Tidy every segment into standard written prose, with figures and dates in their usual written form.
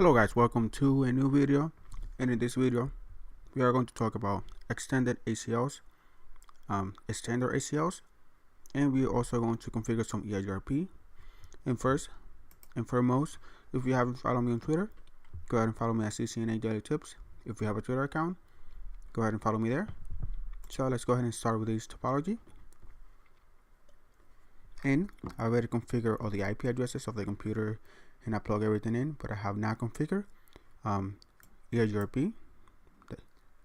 Hello guys, welcome to a new video, and in this video we are going to talk about extended ACLs, standard ACLs, and we are also going to configure some EIGRP. And first and foremost, if you haven't followed me on Twitter, go ahead and follow me at CCNA Daily Tips. If you have a Twitter account, go ahead and follow me there. So let's go ahead and start with this topology. And I already configured all the IP addresses of the computer and I plug everything in, but I have not configured EIGRP,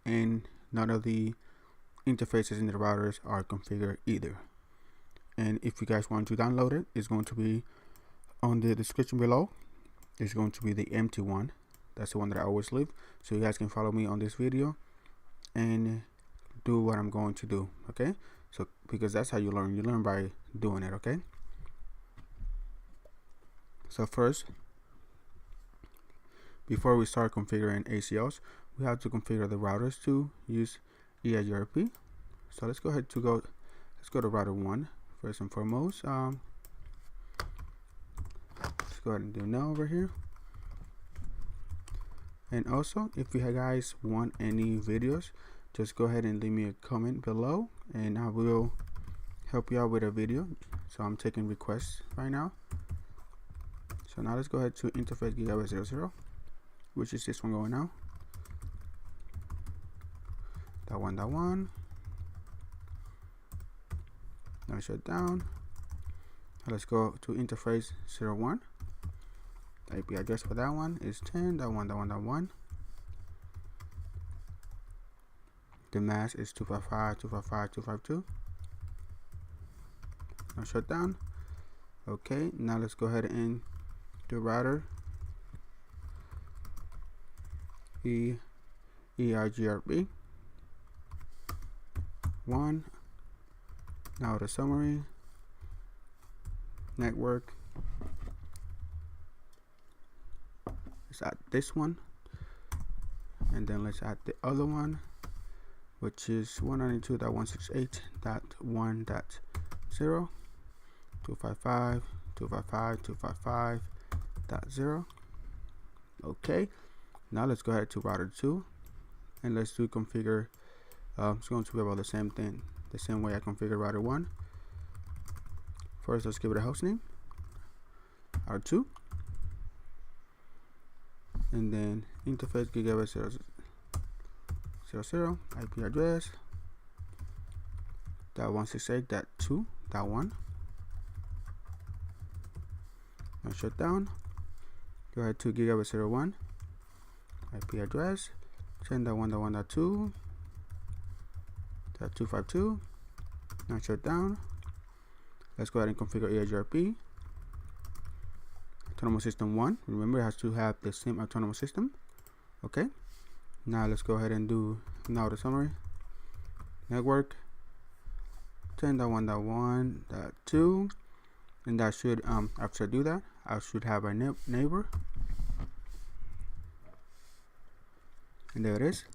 and none of the interfaces in the routers are configured either. And if you guys want to download it, it's going to be on the description below. It's going to be the empty one. That's the one that I always leave, so you guys can follow me on this video and do what I'm going to do, okay? So because that's how you learn by doing it, okay? So first, before we start configuring ACLs, we have to configure the routers to use EIGRP. So let's go ahead to let's go to router 1 first and foremost. Let's go ahead and do no over here. And also, if you guys want any videos, just go ahead and leave me a comment below and I will help you out with a video. So I'm taking requests right now. So now let's go ahead to interface gigabit 00, which is this one going now. That one. Now shut down. Now let's go to interface 01. The IP address for that one is 10.1.1.1. The mask is 255.255.252. Now shut down. Okay, now let's go ahead and do router EIGRP 1. Now the summary network. Let's add this one, and then let's add the other one, which is 192.168.1.0 255.255.255.0. Okay, now let's go ahead to router 2 and let's do configure. It's going to be about the same thing, the same way I configured router 1. First, let's give it a host name, R2, and then interface gigabit 0.0.0 IP address .168.2.1. Now shut down. Go ahead to gigabit 01 IP address 10.1.1.2.252. Now shut down. Let's go ahead and configure EIGRP autonomous system 1. Remember, it has to have the same autonomous system. Okay, now let's go ahead and do now the summary network 10.1.1.2, and that should after I do that, I should have a neighbor, and there it is.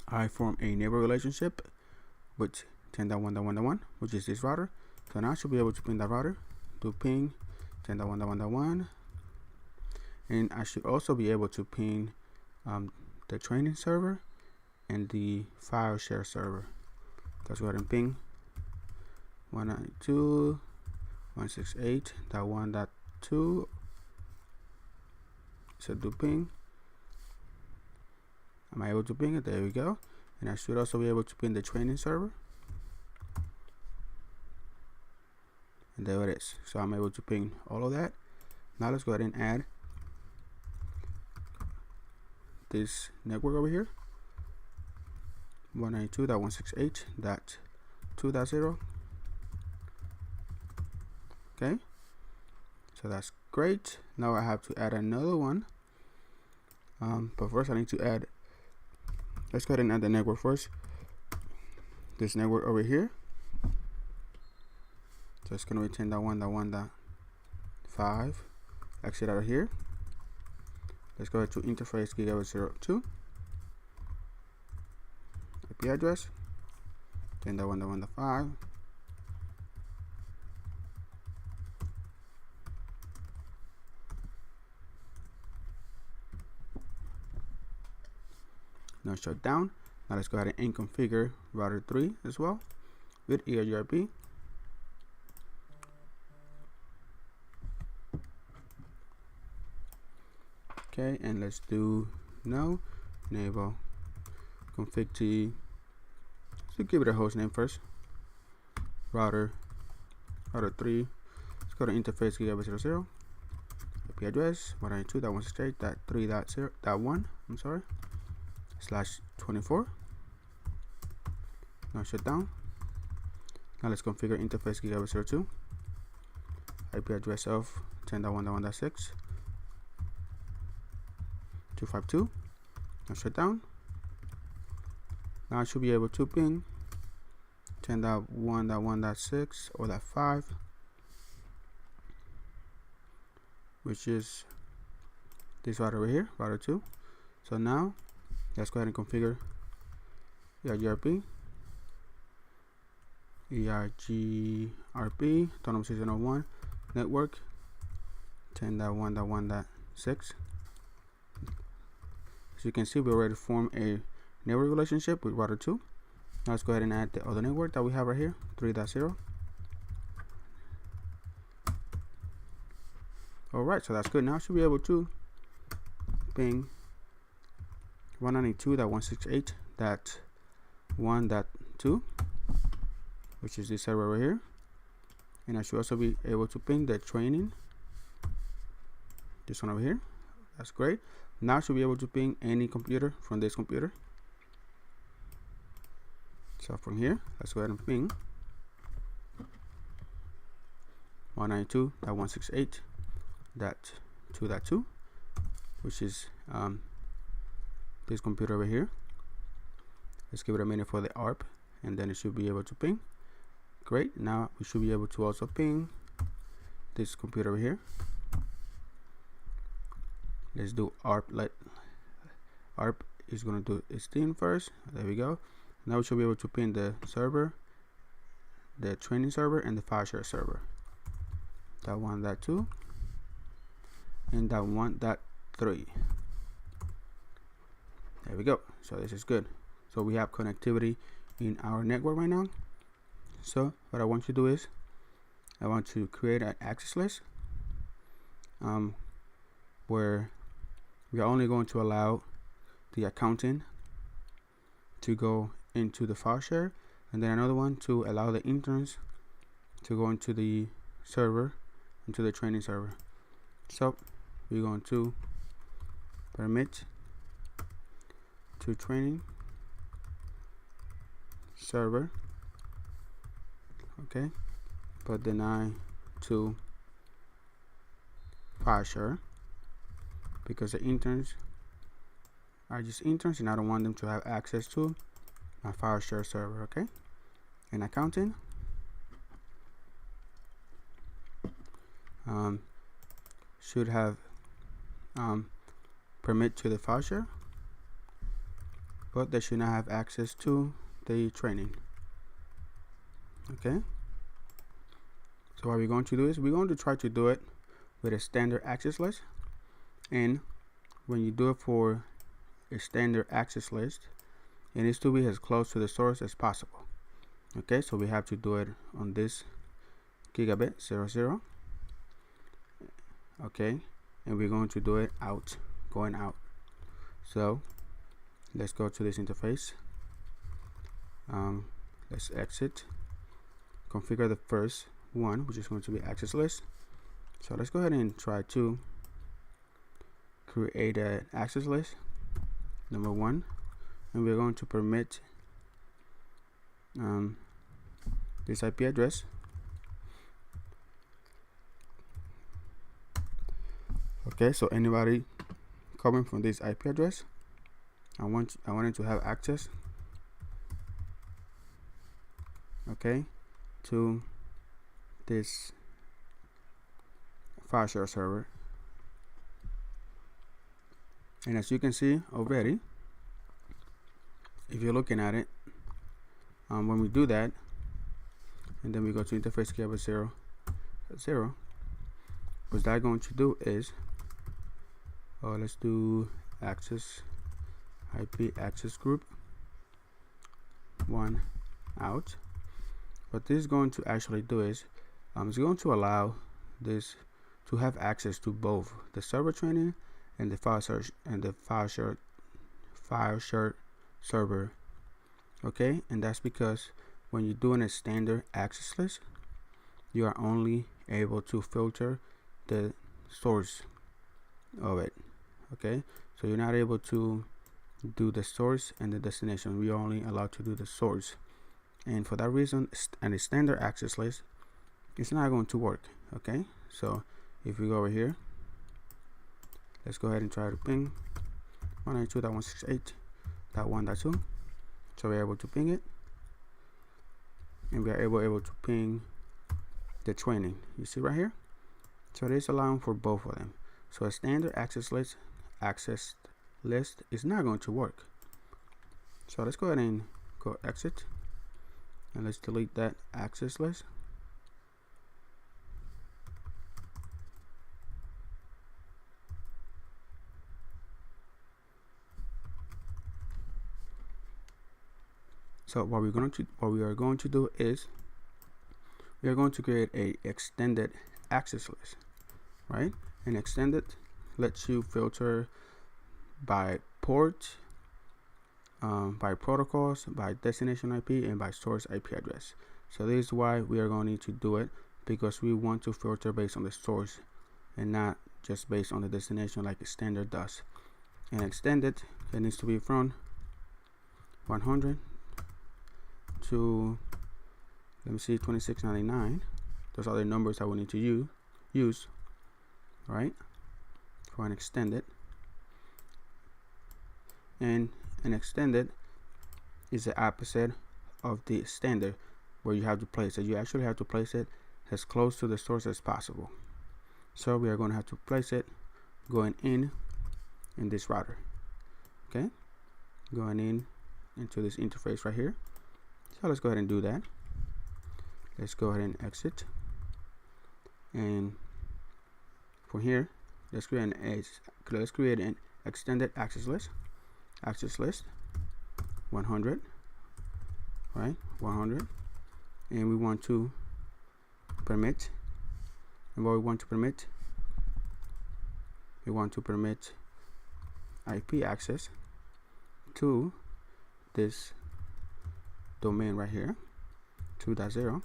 I form a neighbor relationship with 10.1.1.1, which is this router. So now I should be able to ping that router, do ping 10.1.1.1, and I should also be able to ping the training server and the file share server. Let's go ahead and ping 192.168.1.2. So do ping. Am I able to ping it? There we go. And I should also be able to ping the training server. And there it is. So I'm able to ping all of that. Now let's go ahead and add this network over here, 192.168.2.0. Okay, so that's great. Now I have to add another one, but first I need to add, let's go ahead and add the network first. This network over here, so it's going to be 10.1.1.5. Exit out of here. Let's go ahead to interface gigabit 02 IP address 10.1.1.5. Now shut down. Now let's go ahead and configure router 3 as well with EIGRP. Okay, and let's do no enable config t. So give it a host name first. Router 3. Let's go to interface gigabit 00. IP address 192.168.3.0.1. I'm sorry. /24. Now shut down. Now let's configure interface gigabit 02. IP address of 10.1.1.6. 252. Now shut down. Now I should be able to ping 10.1.1.6 or .5, which is this router over here, router 2. So now let's go ahead and configure EIGRP. EIGRP autonomous 601 network 10.1.1.6. As you can see, we already formed a network relationship with router 2. Now let's go ahead and add the other network that we have right here, 3.0. Alright, so that's good. Now I should be able to ping 192.168.1.2, which is this server over here. And I should also be able to ping the training, this one over here. That's great. Now I should be able to ping any computer from this computer. So from here, let's go ahead and ping 192.168.2.2, which is this computer over here. Let's give it a minute for the ARP, and then it should be able to ping. Great. Now we should be able to also ping this computer over here. Let's do ARP. ARP is going to do its thing first. There we go. Now we should be able to ping the server, the training server, and the file share server. .1, .2, and .1, .3. There we go. So this is good. So we have connectivity in our network right now. So what I want to do is I want to create an access list where we are only going to allow the accountant to go into the file share, and then another one to allow the interns to go into the server, into the training server. So we're going to permit to training server, okay, but deny to file share, because the interns are just interns and I don't want them to have access to my file share server. Okay, and accounting should have permit to the file share, but they should not have access to the training. Okay, so what we're going to do is we're going to try to do it with a standard access list. And when you do it for a standard access list, it needs to be as close to the source as possible. Okay, so we have to do it on this gigabit 00. Okay, and we're going to do it going out. So let's go to this interface. Let's exit, configure the first one, which is going to be access list. So let's go ahead and try to create an access list, number 1, and we're going to permit this IP address. Okay, so anybody coming from this IP address, I wanted to have access, okay, to this file share server. And as you can see already, if you're looking at it, when we do that, and then we go to interface gigabit 0, what that's going to do is, let's do access IP access group 1 out. What this is going to actually do is it's going to allow this to have access to both the server training and the file search and the file share server. Okay, and that's because when you're doing a standard access list, you are only able to filter the source of it. Okay, so you're not able to do the source and the destination. We're only allowed to do the source, and for that reason, and a standard access list, it's not going to work. Okay, so if we go over here, let's go ahead and try to ping 192.168.1.2. so we're able to ping it, and we are able to ping the training. You see right here, so it is allowing for both of them. So a standard access list is not going to work. So let's go ahead and go exit, and let's delete that access list. So what we are going to do is we are going to create a extended access list, right? And extended lets you filter by port, by protocols, by destination IP, and by source IP address. So this is why we are going to need to do it, because we want to filter based on the source and not just based on the destination like a standard does. And extended, it needs to be from 100 to, let me see, 2699. Those are the numbers that we need to use, right, for an extended. And an extended is the opposite of the standard, where you have to place it. You actually have to place it as close to the source as possible. So we are going to have to place it going in this router. Okay, going into this interface right here. So let's go ahead and do that. Let's go ahead and exit, and from here, let's create an extended access list 100, right, 100, and we want to permit, and what we want to permit IP access to this domain right here, 2.0.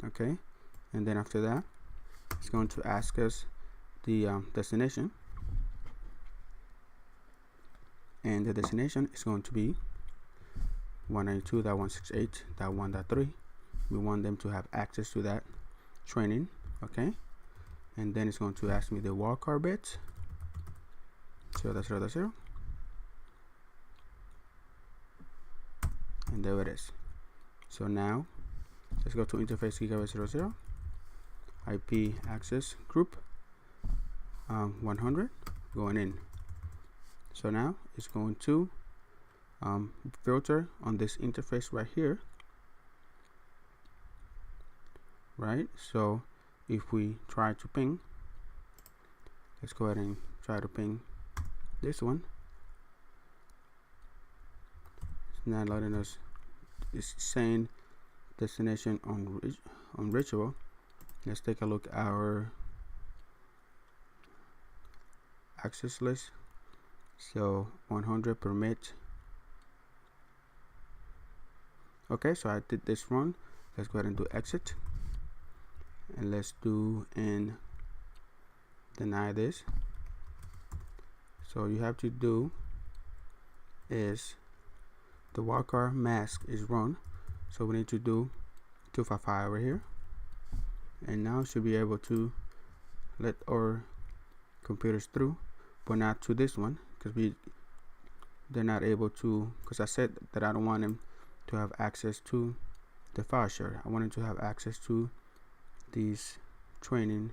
okay, and then after that, it's going to ask us the destination, and the destination is going to be 192.168.1.3. we want them to have access to that training. Okay, and then it's going to ask me the wildcard bit, 0.0.0, and there it is. So now let's go to interface gigabit 00 IP access group 100 going in. So now it's going to filter on this interface right here, right? So if we try to ping, let's go ahead and try to ping this one. It's not letting us. It's saying destination unreachable. Let's take a look at our access list. So 100 permit. Okay, so I did this one. Let's go ahead and do exit, and let's do and deny this. So you have to do is the wildcard mask is run, so we need to do 255 over here, and now should be able to let our computers through, but not to this one, because they're not able to, because I said that I don't want them to have access to the file share. I want them to have access to these training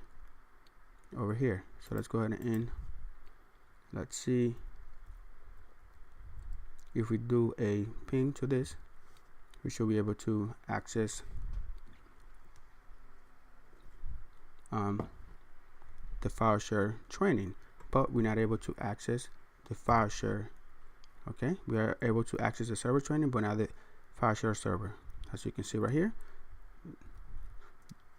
over here. So let's go ahead and let's see if we do a ping to this, we should be able to access the file share training, but we're not able to access the file share. Okay, we are able to access the server training, but not the file share server. As you can see right here,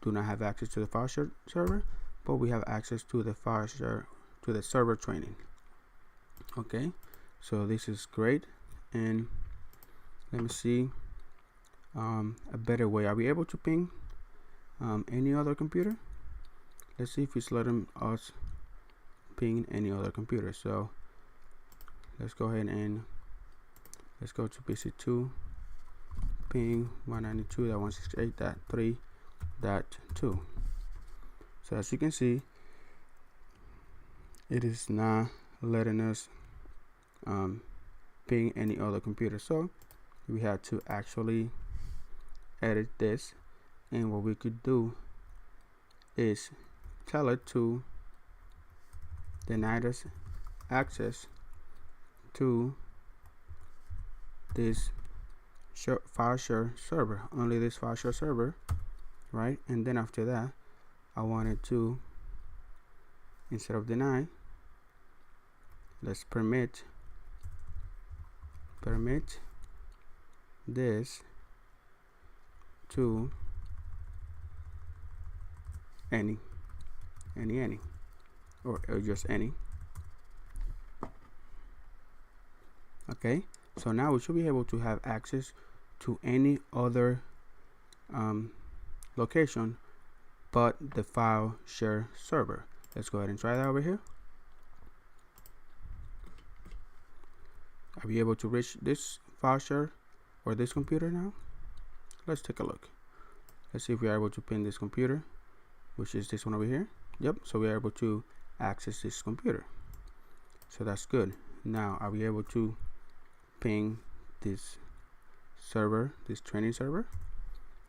do not have access to the file share server, but we have access to the file share, to the server training. Okay, so this is great. And let me see a better way. Are we able to ping any other computer? Let's see if it's letting us ping any other computer. So let's go ahead and let's go to PC2, ping 192.168.3.2. So as you can see, it is not letting us ping any other computer. So we have to actually edit this, and what we could do is tell it to deny us access to this file share server, only this file share server, right? And then after that, I wanted to, instead of deny, let's permit this to any or just any. Okay, so now we should be able to have access to any other location but the file share server. Let's go ahead and try that over here. Are we able to reach this file share or this computer now? Let's take a look. Let's see if we are able to pin this computer, which is this one over here. Yep, so we are able to access this computer. So that's good. Now, are we able to ping this server, this training server?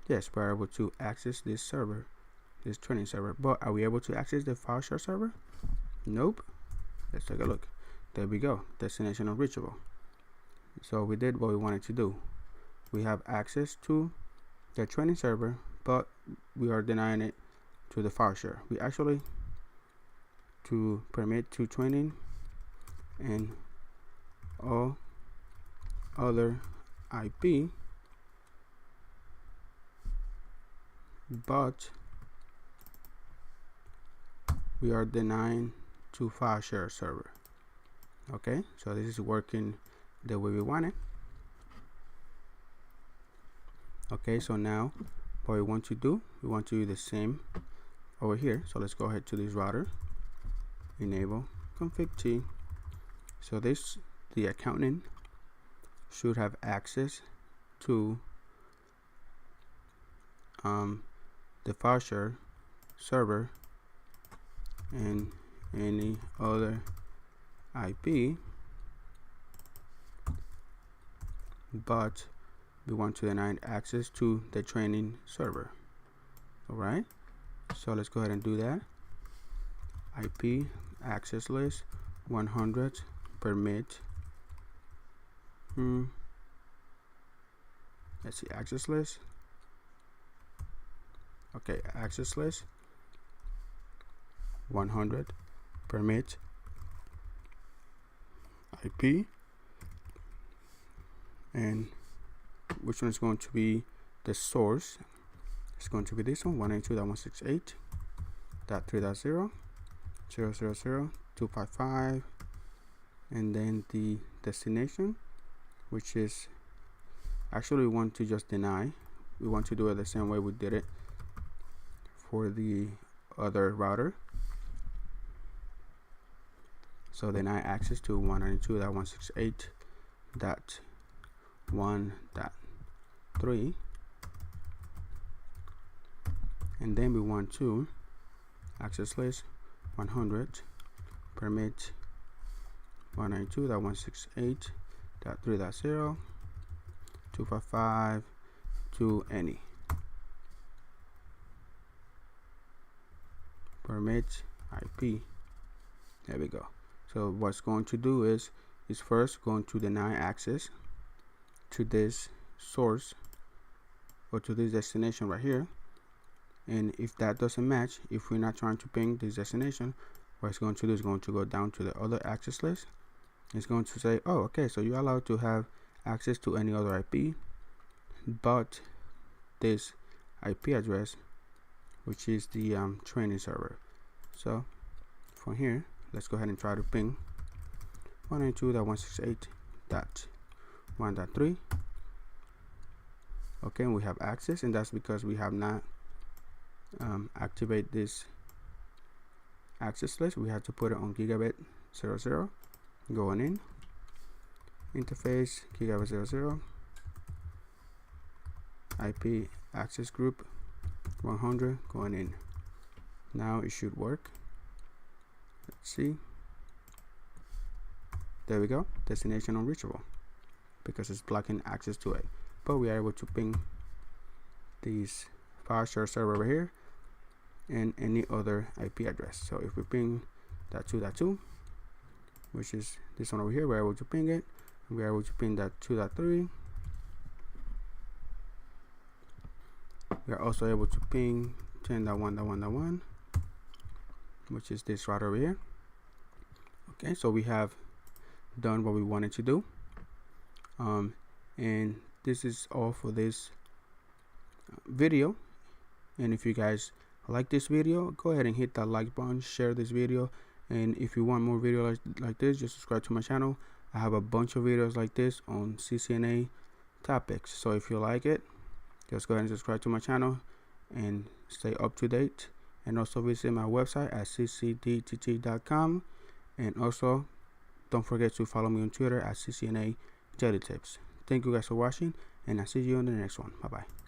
Yes, we're able to access this server, this training server. But are we able to access the file share server? Nope. Let's take a look. There we go. Destination unreachable. So we did what we wanted to do. We have access to the training server, but we are denying it to the file share. We actually to permit to training and all other IP, but we are denying to file share server. Okay, so this is working the way we want it. Okay, so now what we want to do the same over here. So let's go ahead to this router, enable config T. So this, the accountant should have access to the file share server and any other IP, but we want to deny access to the training server. All right, so let's go ahead and do that. IP access list 100 permit. Let's see, access list. Okay, access list 100 permit IP, and which one is going to be the source? It's going to be this one, 192.168.3.0 000.255, and then the destination, which is actually we want to just deny. We want to do it the same way we did it for the other router. So deny access to 192.168.1.3, and then we want to access list 100 permit 192.168.3.0 255 to any permit IP. There we go. So what's going to do is first going to deny access to this source or to this destination right here, and if that doesn't match, if we're not trying to ping this destination, what it's going to do is going to go down to the other access list It's going to say, oh, okay, so you're allowed to have access to any other IP but this IP address, which is the training server. So from here, let's go ahead and try to ping 192.168.1.3. okay, and we have access, and that's because we have not activate this access list. We have to put it on gigabit 00. Going in, interface gigabit 00, IP access group 100, going in. Now it should work. Let's see. There we go, destination unreachable, because it's blocking access to it. But we are able to ping these file share server over here and any other IP address. So if we ping that 2.2, which is this one over here, we're able to ping it. We're able to ping that 2.3. We're also able to ping 10.1.1.1, which is this router over here. Okay, so we have done what we wanted to do, and this is all for this video. And if you guys like this video, go ahead and hit that like button, share this video, and if you want more videos like this, just subscribe to my channel. I have a bunch of videos like this on CCNA topics, so if you like it, just go ahead and subscribe to my channel and stay up to date. And also visit my website at ccdtt.com, and also don't forget to follow me on Twitter at CCNA Daily Tips. Thank you guys for watching, and I'll see you on the next one. Bye bye.